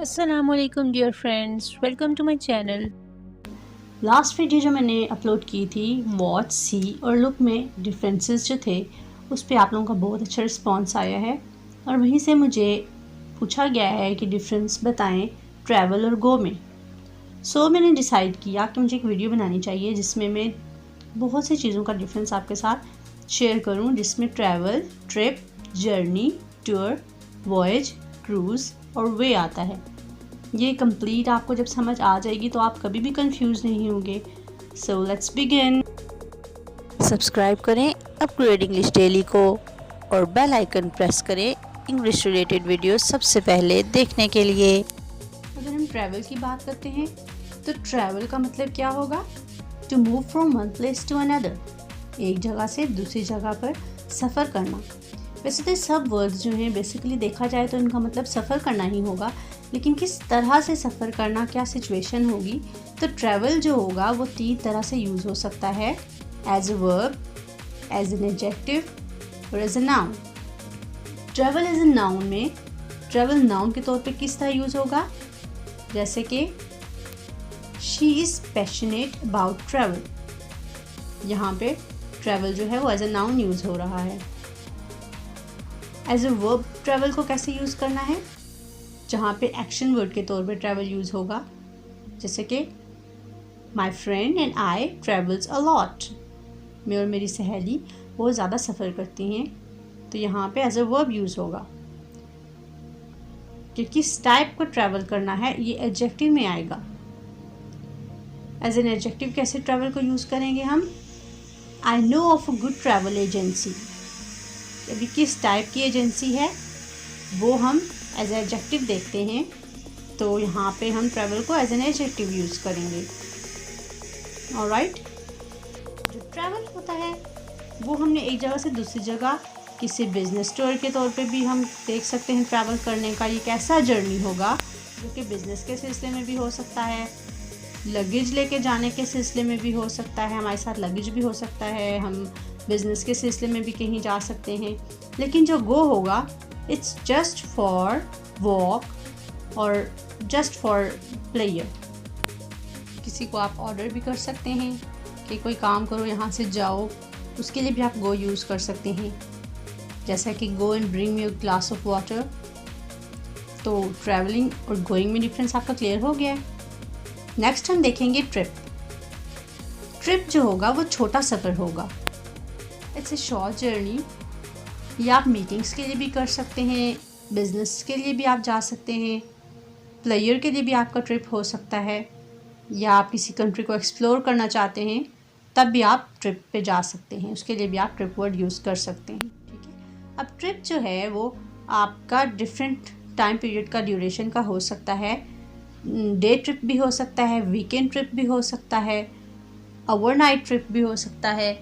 Assalamualaikum dear friends, welcome to my channel. Last video जो मैंने upload की थी वॉच, सी और लुक में डिफरेंसेस जो थे उस पर आप लोगों का बहुत अच्छा रिस्पांस आया है और वहीं से मुझे पूछा गया है कि डिफरेंस बताएं ट्रैवल और गो में। सो मैंने डिसाइड किया कि मुझे एक वीडियो बनानी चाहिए जिसमें मैं बहुत सी चीज़ों का डिफरेंस आपके साथ शेयर करूं, जिसमें travel, trip, journey, tour, voyage, cruise और वे आता है। ये कंप्लीट आपको जब समझ आ जाएगी तो आप कभी भी कंफ्यूज नहीं होंगे। So let's begin. सब्सक्राइब करें अपग्रेड इंग्लिश डेली को और बेल आइकन प्रेस करें इंग्लिश रिलेटेड वीडियो सबसे पहले देखने के लिए। अगर हम ट्रैवल की बात करते हैं तो ट्रैवल का मतलब क्या होगा? To move from one place to another, एक जगह से दूसरी जगह पर सफ़र करना। वैसे तो सब वर्ड्स जो हैं बेसिकली देखा जाए तो इनका मतलब सफ़र करना ही होगा, लेकिन किस तरह से सफ़र करना, क्या सिचुएशन होगी, तो ट्रैवल जो होगा वो 3 तरह से यूज़ हो सकता है, as a verb, as an adjective और as a noun. Travel as a noun में ट्रैवल नाउन के तौर पे किस तरह यूज़ होगा? जैसे कि she is passionate about travel, यहाँ पे ट्रैवल जो है वो एज अ नाउन यूज़ हो रहा है। एज अ वर्ब ट्रैवल को कैसे यूज़ करना है? जहाँ पे एक्शन वर्ड के तौर पे ट्रैवल यूज़ होगा, जैसे कि my friend and I travels a lot, मैं और मेरी सहेली बहुत ज़्यादा सफ़र करती हैं, तो यहाँ पे एज अ वर्ब यूज़ होगा। कि किस टाइप का ट्रैवल करना है ये एडजेक्टिव में आएगा। एज एन एडजेक्टिव कैसे ट्रैवल को यूज़ करेंगे हम? I know of a good travel agency, अभी किस टाइप की एजेंसी है वो हम एज एडजेक्टिव देखते हैं, तो यहाँ पे हम ट्रैवल को एज एन एडजेक्टिव यूज़ करेंगे। ऑलराइट, जो ट्रैवल होता है वो हमने एक जगह से दूसरी जगह किसी बिजनेस टूर के तौर पे भी हम देख सकते हैं। ट्रैवल करने का ये कैसा जर्नी होगा, जो कि बिज़नेस के सिलसिले में भी हो सकता है, लगेज लेके जाने के सिलसिले में भी हो सकता है, हमारे साथ लगेज भी हो सकता है, हम बिज़नेस के सिलसिले में भी कहीं जा सकते हैं। लेकिन जो गो होगा इट्स जस्ट फॉर वॉक और जस्ट फॉर प्लेयर। किसी को आप ऑर्डर भी कर सकते हैं कि कोई काम करो, यहाँ से जाओ, उसके लिए भी आप गो यूज़ कर सकते हैं, जैसा कि go and bring me a glass of water. तो ट्रैवलिंग और गोइंग में डिफरेंस आपका क्लियर हो गया है। नेक्स्ट हम देखेंगे ट्रिप। ट्रिप जो होगा वो छोटा सफ़र होगा, इट्स ए शॉर्ट जर्नी। या आप मीटिंग्स के लिए भी कर सकते हैं, बिज़नेस के लिए भी आप जा सकते हैं, प्लेयर के लिए भी आपका ट्रिप हो सकता है, या आप किसी कंट्री को एक्सप्लोर करना चाहते हैं तब भी आप ट्रिप पे जा सकते हैं, उसके लिए भी आप ट्रिप वर्ड यूज़ कर सकते हैं। ठीक है, अब ट्रिप जो है वो आपका डिफरेंट टाइम पीरियड का ड्यूरेशन का हो सकता है। डे ट्रिप भी हो सकता है, वीकेंड ट्रिप भी हो सकता है, ओवरनाइट ट्रिप भी हो सकता है।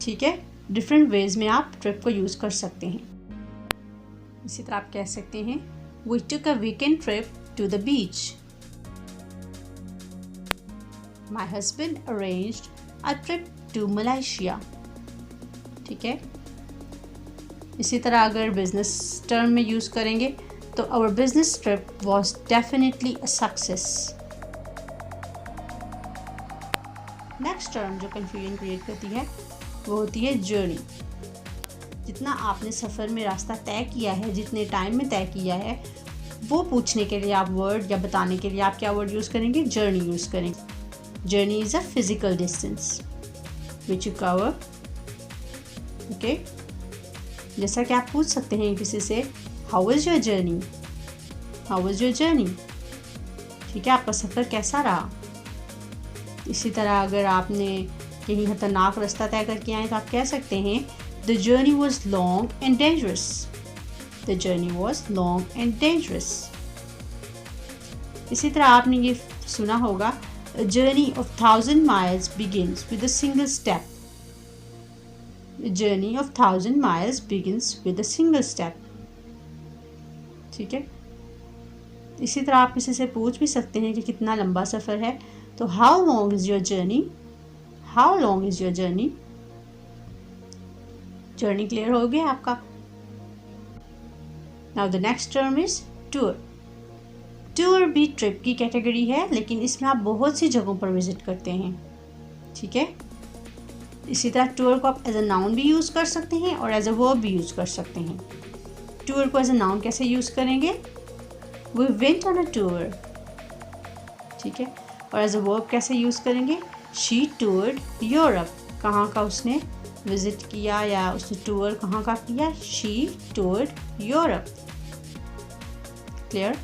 ठीक है, डिफरेंट वेज में आप ट्रिप को यूज़ कर सकते हैं। इसी तरह आप कह सकते हैं we took a weekend trip to the beach, my husband arranged a trip to Malaysia. ठीक है, इसी तरह अगर बिजनेस टर्म में यूज़ करेंगे तो our business trip was definitely a success. Next term जो कन्फ्यूजन क्रिएट करती है वो होती है जर्नी। जितना आपने सफ़र में रास्ता तय किया है, जितने टाइम में तय किया है, वो पूछने के लिए आप वर्ड या बताने के लिए आप क्या वर्ड यूज़ करेंगे? जर्नी यूज़ करेंगे। Journey is a physical distance which you cover. Okay, जैसा कि आप पूछ सकते हैं किसी से how is your journey, how is your journey. ठीक है, आपका सफ़र कैसा रहा। इसी तरह अगर आपने कहीं खतरनाक रास्ता तय करके आए तो आप कह सकते हैं the journey was long and dangerous, the journey was long and dangerous. इसी तरह आपने ये सुना होगा A journey of 1,000 miles begins with a single step. A journey of 1,000 miles begins with a single step. ठीक है, इसी तरह आप किसी से पूछ भी सकते हैं कि कितना लंबा सफ़र है, तो How long is your journey? How long is your journey? Journey clear हो गया आपका। Now the next term is tour. Tour भी ट्रिप की कैटेगरी है, लेकिन इसमें आप बहुत सी जगहों पर विज़िट करते हैं, ठीक है। इसी तरह टूर को आप एज अ नाउन भी यूज़ कर सकते हैं और एज अ वर्ब भी यूज़ कर सकते हैं। टूर को एज अ नाउन कैसे यूज़ करेंगे? We went on a tour, ठीक है। और एज अ वर्ब कैसे यूज़ करेंगे? She toured Europe. कहाँ का उसने विज़िट किया या उसने टूर कहाँ का किया? She toured Europe. Clear?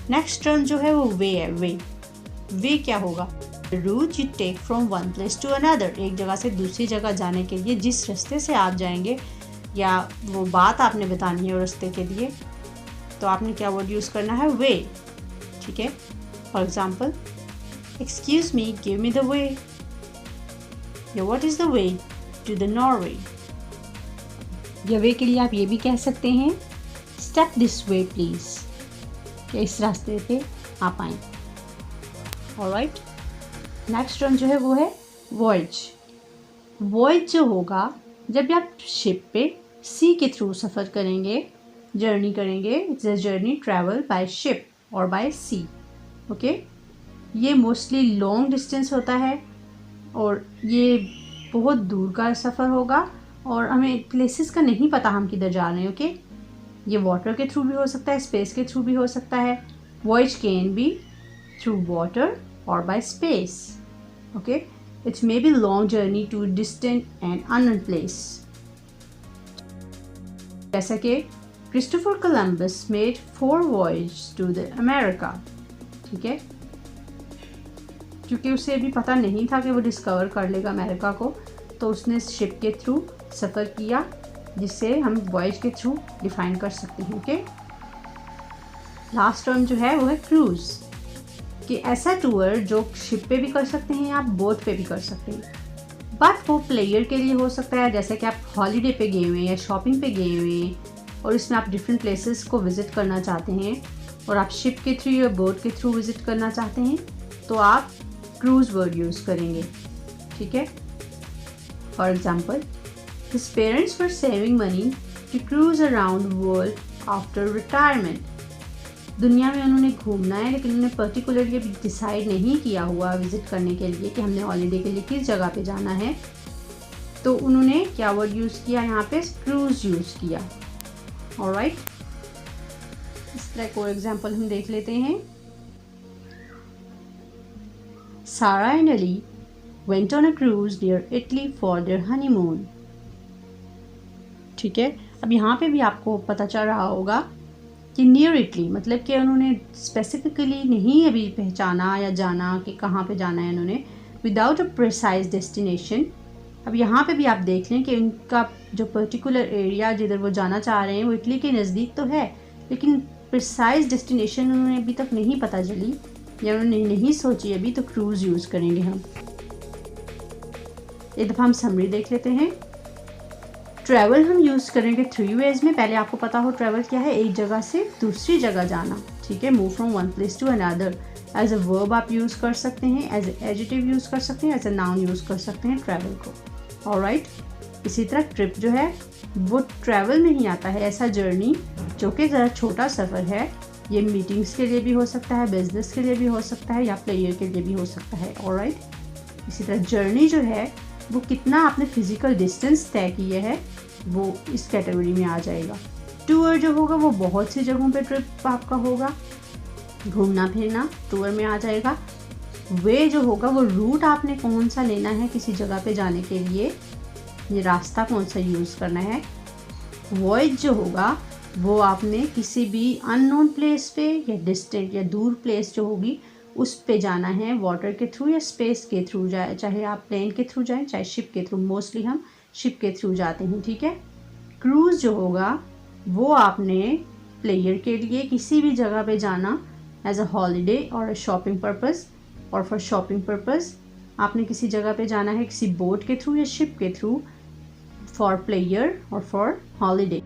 Next term जो है वो वे है। वे क्या होगा? Route you take from one place to another. एक जगह से दूसरी जगह जाने के लिए जिस रास्ते से आप जाएंगे या वो बात आपने बतानी है रास्ते के लिए, तो आपने क्या वर्ड यूज़ करना है? वे, ठीक है। For example, excuse me, give me the way, या what is the way to the Norway. या वे के लिए आप ये भी कह सकते हैं, स्टेप दिस वे प्लीज़, कि इस रास्ते पे आप आएँ। ऑलराइट, नेक्स्ट टर्म जो है वो है वॉयज। वॉयज जो होगा जब भी आप शिप पे सी के थ्रू सफ़र करेंगे, जर्नी करेंगे। It's a journey travel by ship और बाय सी, ओके। ये मोस्टली लॉन्ग डिस्टेंस होता है और ये बहुत दूर का सफ़र होगा और हमें प्लेसेस का नहीं पता हम किधर जा रहे हैं, ओके। ये वाटर के थ्रू भी हो सकता है, स्पेस के थ्रू भी हो सकता है। Voyage can be through water और by space, okay. It's may be long journey to distant and unknown place. जैसा कि Christopher Columbus made 4 voyage to the America, ठीक है। क्योंकि उसे अभी पता नहीं था कि वो डिस्कवर कर लेगा अमेरिका को, तो उसने शिप के थ्रू सफ़र किया, जिससे हम वॉयज के थ्रू डिफाइन कर सकते हैं, ओके। लास्ट टर्म जो है वो है क्रूज़, कि ऐसा टूर जो शिप पे भी कर सकते हैं, आप बोट पे भी कर सकते हैं। बट वो प्लेयर के लिए हो सकता है, जैसे कि आप हॉलीडे पे गए हुए हैं या शॉपिंग पे गए हुए हैं और इसमें आप डिफरेंट प्लेसेस को विज़िट करना चाहते हैं और आप शिप के थ्रू या बोट के थ्रू विज़िट करना चाहते हैं, तो आप क्रूज़ वर्ड यूज़ करेंगे, ठीक है। For example, his parents were saving money to cruise around world after retirement. दुनिया में उन्होंने घूमना है, लेकिन उन्होंने पर्टिकुलरली अभी डिसाइड नहीं किया हुआ विज़िट करने के लिए कि हमने हॉलीडे के लिए किस जगह पे जाना है, तो उन्होंने क्या वर्ड यूज़ किया? यहाँ पे क्रूज़ यूज़ किया। ऑलराइट, इस तरह को एग्जांपल हम देख लेते हैं। सारा and Ali went on a cruise near Italy for their honeymoon, ठीक है। अब यहाँ पे भी आपको पता चल रहा होगा कि नियर इटली मतलब कि उन्होंने स्पेसिफिकली नहीं अभी पहचाना या जाना कि कहाँ पे जाना है उन्होंने, विदाउट अ प्रिसाइज डेस्टिनेशन। अब यहाँ पे भी आप देख लें कि उनका जो पर्टिकुलर एरिया जिधर वो जाना चाह रहे हैं वो इटली के नज़दीक तो है, लेकिन प्रिसाइज डेस्टिनेशन उन्होंने अभी तक नहीं पता चली या उन्होंने नहीं सोची अभी, तो क्रूज़ यूज़ करेंगे हम। एक दफ़ा हम समरी देख लेते हैं। ट्रैवल हम यूज़ करेंगे 3 वेज में। पहले आपको पता हो ट्रैवल क्या है, एक जगह से दूसरी जगह जाना, ठीक है। Move from one place to another. As a verb आप यूज़ कर सकते हैं, एज ए एडजेक्टिव यूज़ कर सकते हैं, एज अ नाउन यूज़ कर सकते हैं ट्रैवल को। ऑलराइट, इसी तरह ट्रिप जो है वो ट्रैवल में ही आता है, ऐसा जर्नी जो कि ज़रा छोटा सफ़र है। ये मीटिंग्स के लिए भी हो सकता है, बिजनेस के लिए भी हो सकता है या प्लेयर के लिए भी हो सकता है। ऑलराइट, इसी तरह जर्नी जो है वो कितना आपने फिजिकल डिस्टेंस तय किया है वो इस कैटेगरी में आ जाएगा। टूर जो होगा वो बहुत सी जगहों पे ट्रिप आपका होगा, घूमना फिरना टूर में आ जाएगा। वे जो होगा वो रूट आपने कौन सा लेना है किसी जगह पे जाने के लिए, ये रास्ता कौन सा यूज़ करना है। वॉयज जो होगा वो आपने किसी भी अननोन प्लेस पे या डिस्टेंट या दूर प्लेस जो होगी उस पे जाना है, वाटर के थ्रू या स्पेस के थ्रू जाए, चाहे आप प्लेन के थ्रू जाएं चाहे शिप के थ्रू। मोस्टली हम शिप के थ्रू जाते हैं, ठीक है। क्रूज़ जो होगा वो आपने प्लेयर के लिए किसी भी जगह पे जाना एज अ हॉलीडे और शॉपिंग पर्पज़, और फॉर शॉपिंग पर्पज़ आपने किसी जगह पे जाना है किसी बोट के थ्रू या शिप के थ्रू, फॉर प्लेयर और फॉर हॉलीडे।